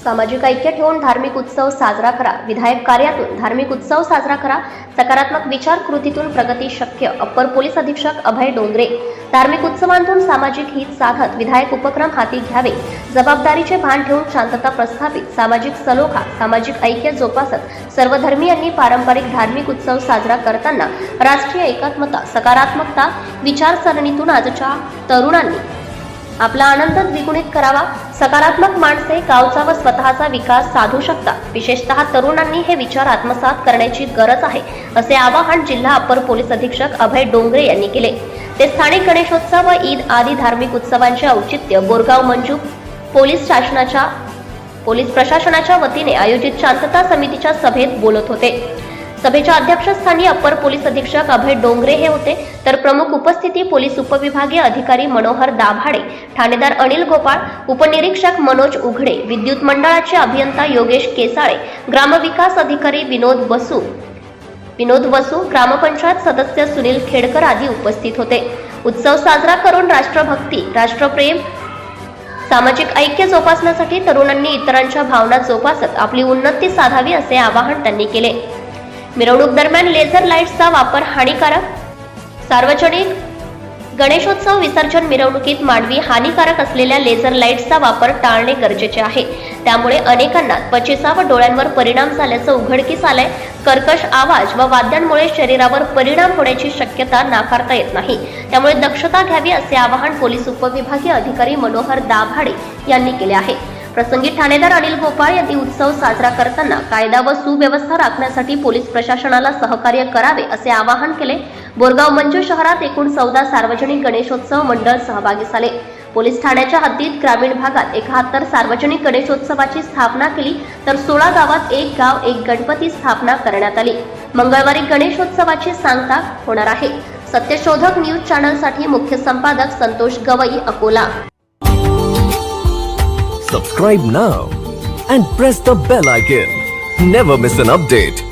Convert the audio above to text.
सामाजिक ऐक्य ठेवून धार्मिक उत्सव साजरा करा. विधायक कार्यातून धार्मिक उत्सव साजरा करा. सकारात्मक विचार कृतीतून प्रगती शक्य. अप्पर पोलीस अधीक्षक अभय डोंगरे. धार्मिक उत्सवांतून सामाजिक हित साधत विधायक उपक्रम हाती घ्यावे. जबाबदारीचे भान ठेवून शांतता प्रस्थापित. सामाजिक सलोखा, सामाजिक ऐक्य जोपासत सर्व धर्मीयांनी पारंपरिक धार्मिक उत्सव साजरा करताना राष्ट्रीय एकात्मता, सकारात्मकता विचारसरणीतून आजच्या तरुणांनी आपला आनंद द्विगुणित करावा. सकारात्मक माणसे गावचा व स्वतःचा विकास साधू शकतात. विशेषतः तरुणांनी हे विचार आत्मसात करण्याची गरज आहे, असे आवाहन जिल्हा अप्पर पोलीस अधीक्षक अभय डोंगरे यांनी केले. ते स्थानिक गणेशोत्सव व ईद आदी धार्मिक उत्सवांचे औचित्य बोरगाव मंजू पोलीस प्रशासनाच्या वतीने आयोजित शांतता समितीच्या सभेत बोलत होते. सभेच्या अध्यक्षस्थानी अप्पर पोलीस अधीक्षक अभय डोंगरे हे होते, तर प्रमुख उपस्थिती पोलीस उपविभागीय अधिकारी मनोहर दाभाडे, ठाणेदार अनिल गोपाळ, उपनिरीक्षक मनोज उघडे, विद्युत मंडळाचे अभियंता योगेश केसाळे, ग्रामविकास अधिकारी विनोद वसू, ग्रामपंचायत सदस्य सुनील खेडकर आदी उपस्थित होते. उत्सव साजरा करून राष्ट्रभक्ती, राष्ट्रप्रेम, सामाजिक ऐक्य जोपासण्यासाठी तरुणांनी इतरांच्या भावना जोपासत आपली उन्नती साधावी, असे आवाहन त्यांनी केले. मिरवणूक दरम्यान लेझर लाईट्सचा वापर हानिकारक. सार्वजनिक गणेशोत्सव विसर्जन मिरवणुकीत मानवी हानिकारक असलेल्या लेझर लाईट्सचा वापर टाळणे गरजेचे आहे. त्यामुळे अनेकांना त्वचेचा व डोळ्यांवर परिणाम झाल्याचं उघडकीस आलंय. कर्कश आवाज व वाद्यांमुळे शरीरावर परिणाम होण्याची शक्यता नाकारता येत नाही. त्यामुळे दक्षता घ्यावी, असे आवाहन पोलीस उपविभागीय अधिकारी मनोहर दाभाडे यांनी केले आहे. प्रसंगी ठाणेदार अनिल गोपाळ यांनी उत्सव साजरा करताना कायदा व सुव्यवस्था राखण्यासाठी पोलीस प्रशासनाला सहकार्य करावे, असे आवाहन केले. बोरगाव मंजू शहरात एकूण 14 सार्वजनिक गणेशोत्सव मंडळ सहभागी झाले. पोलीस ठाण्याच्या हद्दीत ग्रामीण भागात 71 सार्वजनिक गणेशोत्सवाची स्थापना केली, तर 16 गावात एक गाव एक गणपती स्थापना करण्यात आली. मंगळवारी गणेशोत्सवाची सांगता होणार आहे. सत्यशोधक न्यूज चॅनलसाठी मुख्य संपादक Santosh Gavai, Akola. Subscribe now and press the bell icon. Never miss an update.